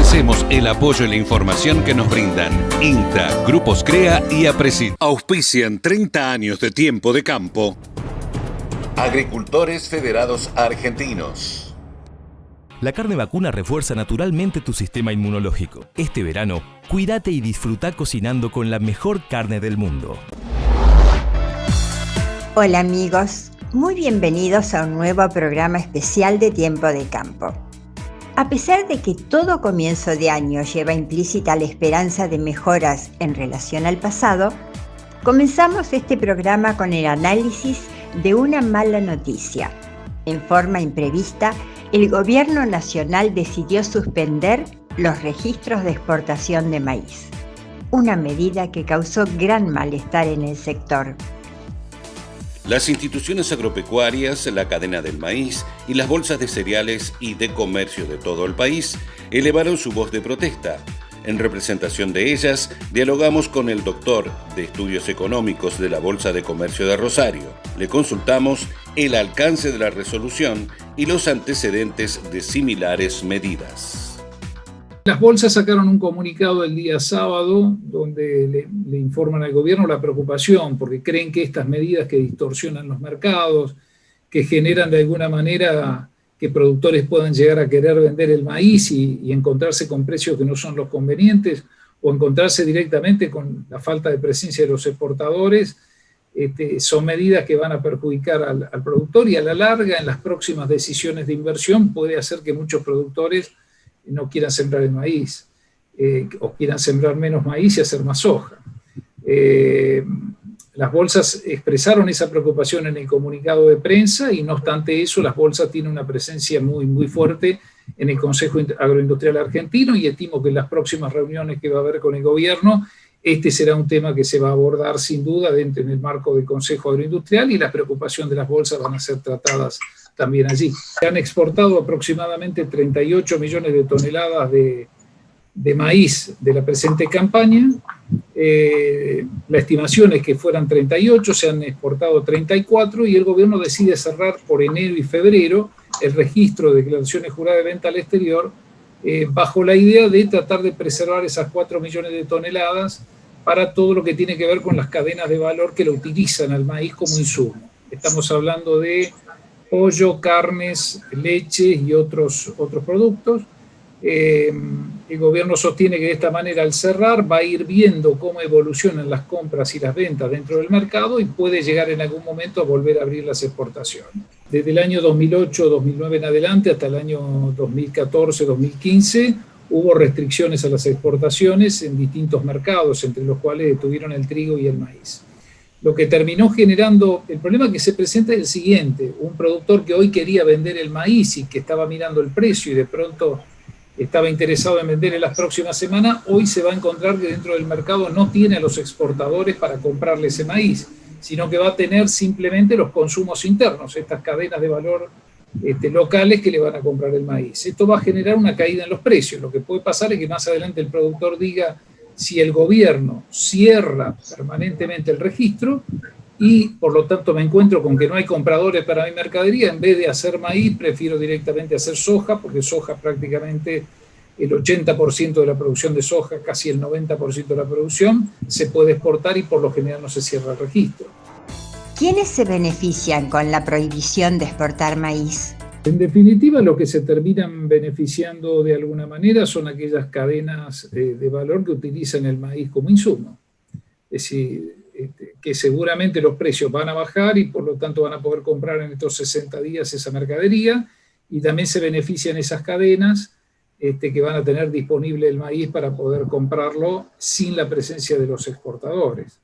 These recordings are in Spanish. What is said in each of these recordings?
Agradecemos el apoyo y la información que nos brindan INTA, Grupos CREA y APRESID. Auspician 30 años de tiempo de campo. Agricultores Federados Argentinos. La carne vacuna refuerza naturalmente tu sistema inmunológico. Este verano, cuídate y disfruta cocinando con la mejor carne del mundo. Hola amigos, muy bienvenidos a un nuevo programa especial de Tiempo de Campo. A pesar de que todo comienzo de año lleva implícita la esperanza de mejoras en relación al pasado, comenzamos este programa con el análisis de una mala noticia. En forma imprevista, el Gobierno Nacional decidió suspender los registros de exportación de maíz, una medida que causó gran malestar en el sector. Las instituciones agropecuarias, la cadena del maíz y las bolsas de cereales y de comercio de todo el país elevaron su voz de protesta. En representación de ellas, dialogamos con el doctor de Estudios Económicos de la Bolsa de Comercio de Rosario. Le consultamos el alcance de la resolución y los antecedentes de similares medidas. Las bolsas sacaron un comunicado el día sábado donde le informan al gobierno la preocupación porque creen que estas medidas que distorsionan los mercados, que generan de alguna manera que productores puedan llegar a querer vender el maíz y encontrarse con precios que no son los convenientes o encontrarse directamente con la falta de presencia de los exportadores, son medidas que van a perjudicar al productor y a la larga en las próximas decisiones de inversión puede hacer que muchos productores no quieran sembrar el maíz o quieran sembrar menos maíz y hacer más soja. Las bolsas expresaron esa preocupación en el comunicado de prensa y no obstante eso, las bolsas tienen una presencia muy, muy fuerte en el Consejo Agroindustrial Argentino y estimo que en las próximas reuniones que va a haber con el gobierno, este será un tema que se va a abordar sin duda dentro en el marco del Consejo Agroindustrial y la preocupación de las bolsas van a ser tratadas también allí. Se han exportado aproximadamente 38 millones de toneladas de maíz de la presente campaña. La estimación es que fueran 38, se han exportado 34 y el gobierno decide cerrar por enero y febrero el registro de declaraciones juradas de venta al exterior bajo la idea de tratar de preservar esas 4 millones de toneladas para todo lo que tiene que ver con las cadenas de valor que lo utilizan al maíz como insumo. Estamos hablando de pollo, carnes, leche y otros productos. El gobierno sostiene que de esta manera al cerrar va a ir viendo cómo evolucionan las compras y las ventas dentro del mercado y puede llegar en algún momento a volver a abrir las exportaciones. Desde el año 2008-2009 en adelante hasta el año 2014-2015 hubo restricciones a las exportaciones en distintos mercados, entre los cuales estuvieron el trigo y el maíz. Lo que terminó generando, el problema que se presenta es el siguiente: un productor que hoy quería vender el maíz y que estaba mirando el precio y de pronto estaba interesado en vender en las próximas semanas, hoy se va a encontrar que dentro del mercado no tiene a los exportadores para comprarle ese maíz, sino que va a tener simplemente los consumos internos, estas cadenas de valor locales que le van a comprar el maíz. Esto va a generar una caída en los precios. Lo que puede pasar es que más adelante el productor diga, si el gobierno cierra permanentemente el registro y por lo tanto me encuentro con que no hay compradores para mi mercadería, en vez de hacer maíz prefiero directamente hacer soja, porque soja prácticamente el 80% de la producción de soja, casi el 90% de la producción, se puede exportar y por lo general no se cierra el registro. ¿Quiénes se benefician con la prohibición de exportar maíz? En definitiva, lo que se terminan beneficiando de alguna manera son aquellas cadenas de valor que utilizan el maíz como insumo. Es decir, que seguramente los precios van a bajar y por lo tanto van a poder comprar en estos 60 días esa mercadería y también se benefician esas cadenas que van a tener disponible el maíz para poder comprarlo sin la presencia de los exportadores.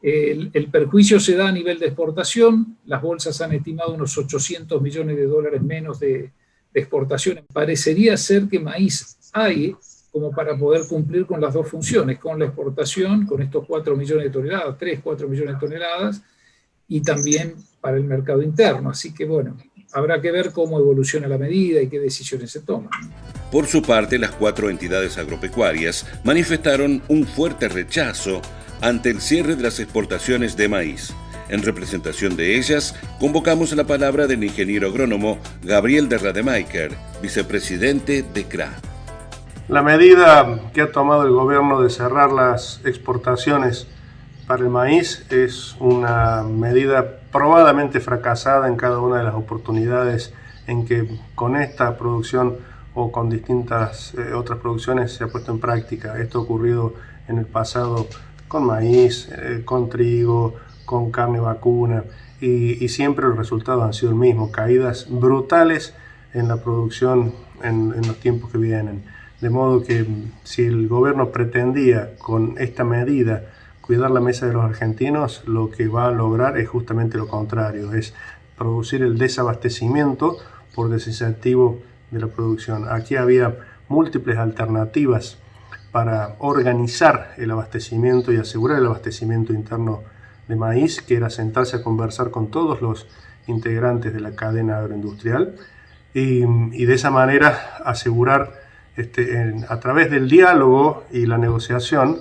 El perjuicio se da a nivel de exportación. Las bolsas han estimado unos 800 millones de dólares menos de exportación. Parecería ser que maíz hay como para poder cumplir con las dos funciones, con la exportación, con estos 4 millones de toneladas, 4 millones de toneladas, y también para el mercado interno. Así que bueno, habrá que ver cómo evoluciona la medida y qué decisiones se toman. Por su parte, las 4 entidades agropecuarias manifestaron un fuerte rechazo ante el cierre de las exportaciones de maíz. En representación de ellas, convocamos la palabra del ingeniero agrónomo Gabriel de Rademacher, vicepresidente de CRA. La medida que ha tomado el gobierno de cerrar las exportaciones para el maíz es una medida probadamente fracasada en cada una de las oportunidades en que con esta producción o con distintas otras producciones se ha puesto en práctica. Esto ha ocurrido en el pasado con maíz, con trigo, con carne vacuna y siempre el resultado han sido el mismo, caídas brutales en la producción en los tiempos que vienen. De modo que si el gobierno pretendía con esta medida cuidar la mesa de los argentinos, lo que va a lograr es justamente lo contrario, es producir el desabastecimiento por desincentivo de la producción. Aquí había múltiples alternativas para organizar el abastecimiento y asegurar el abastecimiento interno de maíz, que era sentarse a conversar con todos los integrantes de la cadena agroindustrial y de esa manera asegurar a través del diálogo y la negociación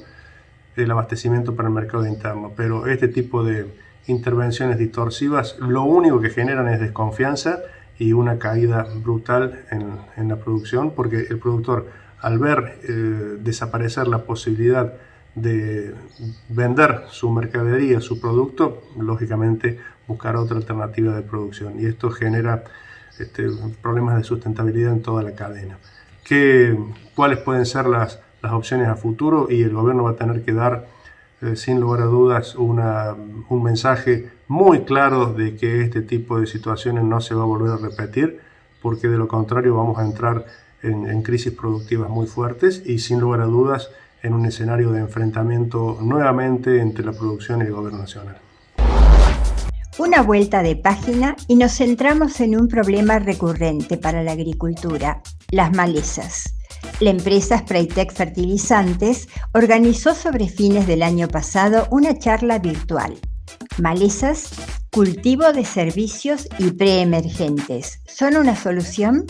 el abastecimiento para el mercado interno. Pero este tipo de intervenciones distorsivas lo único que generan es desconfianza y una caída brutal en la producción, porque el productor, al ver desaparecer la posibilidad de vender su mercadería, su producto, lógicamente buscará otra alternativa de producción, y esto genera problemas de sustentabilidad en toda la cadena. ¿Cuáles pueden ser las opciones a futuro? Y el gobierno va a tener que dar, sin lugar a dudas, un mensaje muy claro de que este tipo de situaciones no se va a volver a repetir, porque de lo contrario vamos a entrar en crisis productivas muy fuertes y sin lugar a dudas en un escenario de enfrentamiento nuevamente entre la producción y el gobierno nacional. Una vuelta de página y nos centramos en un problema recurrente para la agricultura: las malezas. La empresa Spraytec Fertilizantes organizó sobre fines del año pasado una charla virtual: malezas, cultivo de servicios y preemergentes, ¿son una solución?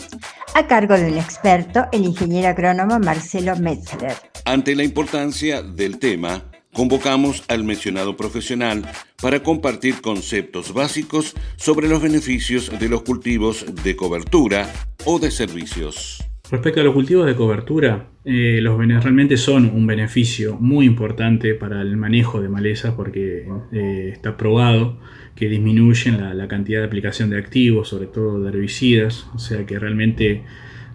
A cargo de un experto, el ingeniero agrónomo Marcelo Metzler. Ante la importancia del tema, convocamos al mencionado profesional para compartir conceptos básicos sobre los beneficios de los cultivos de cobertura o de servicios. Respecto a los cultivos de cobertura, realmente son un beneficio muy importante para el manejo de malezas, porque está probado que disminuyen la cantidad de aplicación de activos, sobre todo de herbicidas, o sea que realmente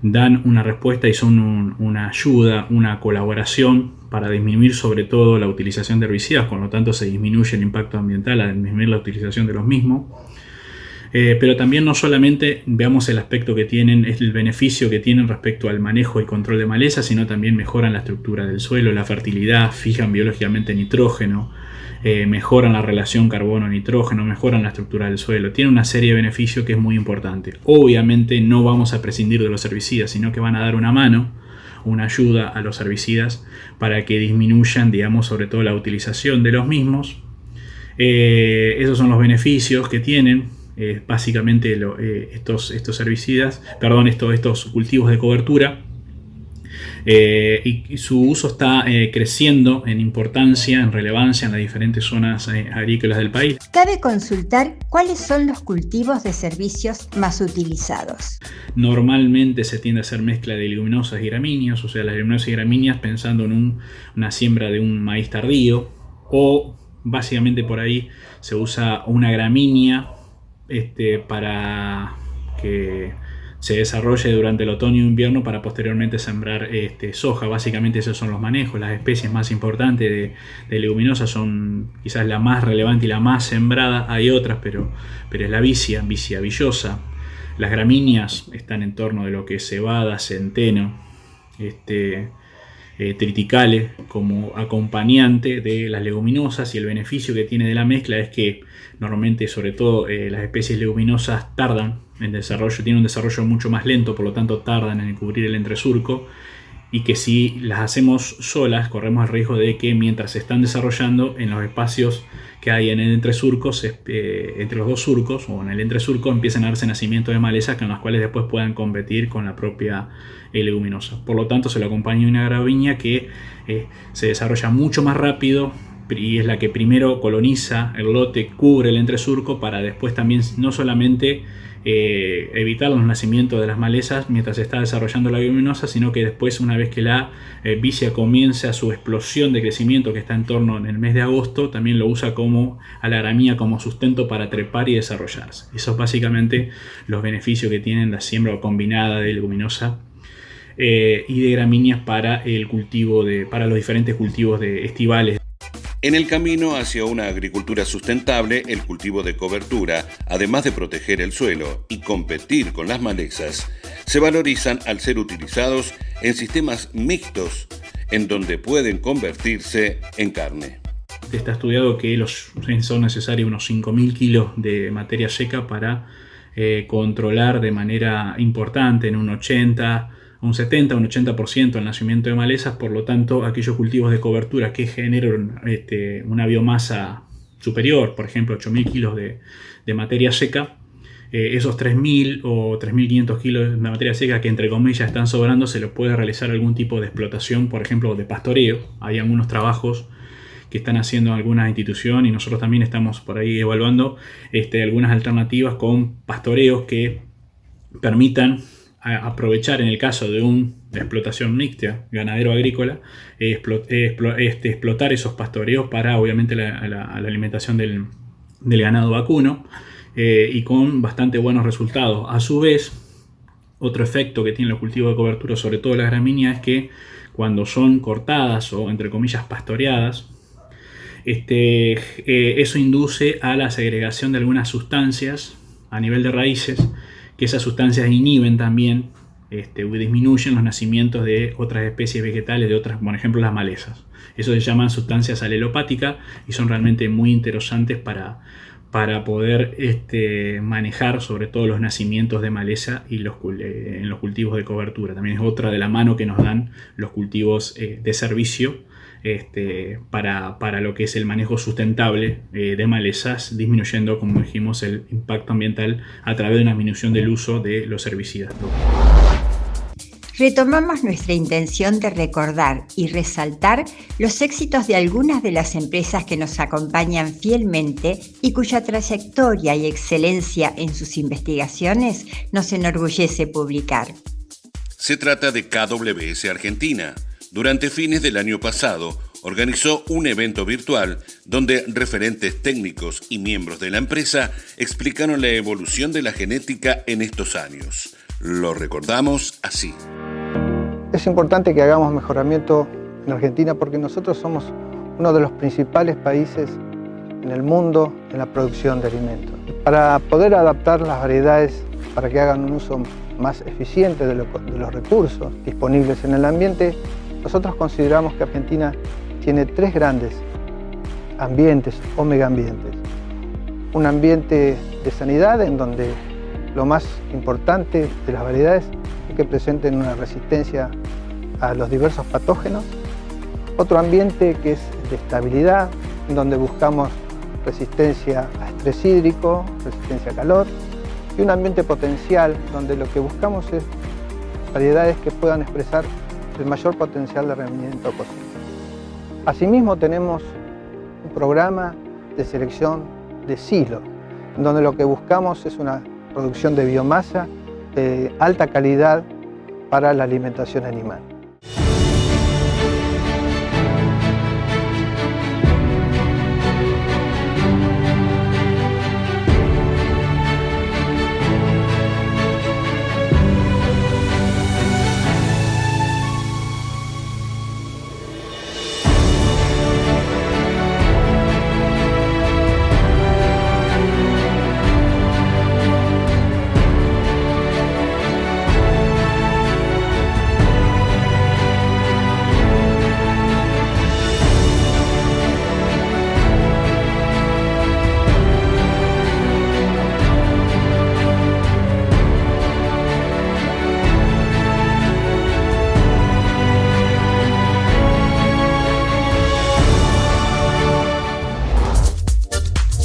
dan una respuesta y son una ayuda, una colaboración para disminuir sobre todo la utilización de herbicidas, por lo tanto se disminuye el impacto ambiental al disminuir la utilización de los mismos. Pero también no solamente veamos el aspecto que tienen, es el beneficio que tienen respecto al manejo y control de malezas, sino también mejoran la estructura del suelo, la fertilidad, fijan biológicamente nitrógeno, mejoran la relación carbono-nitrógeno, mejoran la estructura del suelo. Tiene una serie de beneficios que es muy importante. Obviamente no vamos a prescindir de los herbicidas, sino que van a dar una mano, una ayuda a los herbicidas para que disminuyan, digamos, sobre todo la utilización de los mismos. Esos son los beneficios que tienen. Básicamente estos herbicidas, estos cultivos de cobertura, y su uso está creciendo en importancia, en relevancia en las diferentes zonas agrícolas del país. Cabe consultar cuáles son los cultivos de servicios más utilizados. Normalmente se tiende a hacer mezcla de leguminosas y gramíneas, o sea, las leguminosas y gramíneas pensando en una siembra de un maíz tardío, o básicamente por ahí se usa una gramínea para que se desarrolle durante el otoño e invierno para posteriormente sembrar soja. Básicamente esos son los manejos. Las especies más importantes de leguminosas son quizás la más relevante y la más sembrada. Hay otras, pero es la vicia villosa. Las gramíneas están en torno de lo que es cebada, centeno, triticale como acompañante de las leguminosas, y el beneficio que tiene de la mezcla es que normalmente, sobre todo las especies leguminosas, tardan en desarrollo, tienen un desarrollo mucho más lento, por lo tanto tardan en cubrir el entresurco, y que si las hacemos solas corremos el riesgo de que mientras se están desarrollando en los espacios que hay en el entresurco, entre los dos surcos o en el entresurco, empiezan a darse nacimiento de malezas con las cuales después puedan competir con la propia leguminosa. Por lo tanto se le acompaña una gramínea que se desarrolla mucho más rápido, y es la que primero coloniza el lote, cubre el entresurco para después también no solamente evitar los nacimientos de las malezas mientras se está desarrollando la biominosa, sino que después, una vez que la vicia comienza su explosión de crecimiento, que está en torno en el mes de agosto, también lo usa a la gramínea como sustento para trepar y desarrollarse. Eso es básicamente los beneficios que tienen la siembra combinada de leguminosa y de gramíneas para los diferentes cultivos estivales. En el camino hacia una agricultura sustentable, el cultivo de cobertura, además de proteger el suelo y competir con las malezas, se valorizan al ser utilizados en sistemas mixtos, en donde pueden convertirse en carne. Está estudiado que son necesarios unos 5.000 kilos de materia seca para controlar de manera importante en un 70, un 80% el nacimiento de malezas. Por lo tanto, aquellos cultivos de cobertura que generan una biomasa superior, por ejemplo 8.000 kilos de materia seca, esos 3.000 o 3.500 kilos de materia seca que entre comillas están sobrando, se les puede realizar algún tipo de explotación, por ejemplo de pastoreo. Hay algunos trabajos que están haciendo algunas instituciones y nosotros también estamos por ahí evaluando algunas alternativas con pastoreos que permitan aprovechar, en el caso de una explotación mixta ganadero-agrícola, explotar esos pastoreos para obviamente la alimentación del ganado vacuno, y con bastante buenos resultados. A su vez, otro efecto que tienen los cultivos de cobertura, sobre todo las gramíneas, es que cuando son cortadas o entre comillas pastoreadas, eso induce a la segregación de algunas sustancias a nivel de raíces, que esas sustancias inhiben también disminuyen los nacimientos de otras especies vegetales, por ejemplo las malezas. Eso se llaman sustancias alelopáticas y son realmente muy interesantes para poder manejar sobre todo los nacimientos de maleza y en los cultivos de cobertura. También es otra de la mano que nos dan los cultivos de servicio para lo que es el manejo sustentable de malezas, disminuyendo, como dijimos, el impacto ambiental a través de una disminución del uso de los herbicidas. Retomamos nuestra intención de recordar y resaltar los éxitos de algunas de las empresas que nos acompañan fielmente y cuya trayectoria y excelencia en sus investigaciones nos enorgullece publicar. Se trata de KWS Argentina. Durante fines del año pasado, organizó un evento virtual donde referentes técnicos y miembros de la empresa explicaron la evolución de la genética en estos años. Lo recordamos así. Es importante que hagamos mejoramiento en Argentina porque nosotros somos uno de los principales países en el mundo en la producción de alimentos. Para poder adaptar las variedades para que hagan un uso más eficiente de los recursos disponibles en el ambiente, nosotros consideramos que Argentina tiene 3 grandes ambientes o megaambientes. Un ambiente de sanidad en donde lo más importante de las variedades es que presenten una resistencia a los diversos patógenos. Otro ambiente que es de estabilidad, en donde buscamos resistencia a estrés hídrico, resistencia a calor. Y un ambiente potencial, donde lo que buscamos es variedades que puedan expresar el mayor potencial de rendimiento posible. Asimismo tenemos un programa de selección de silo, donde lo que buscamos es una producción de biomasa de alta calidad para la alimentación animal.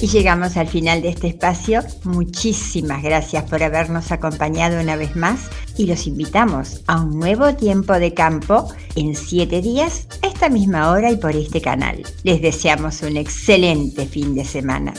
Y llegamos al final de este espacio. Muchísimas gracias por habernos acompañado una vez más y los invitamos a un nuevo Tiempo de Campo en 7 días a esta misma hora y por este canal. Les deseamos un excelente fin de semana.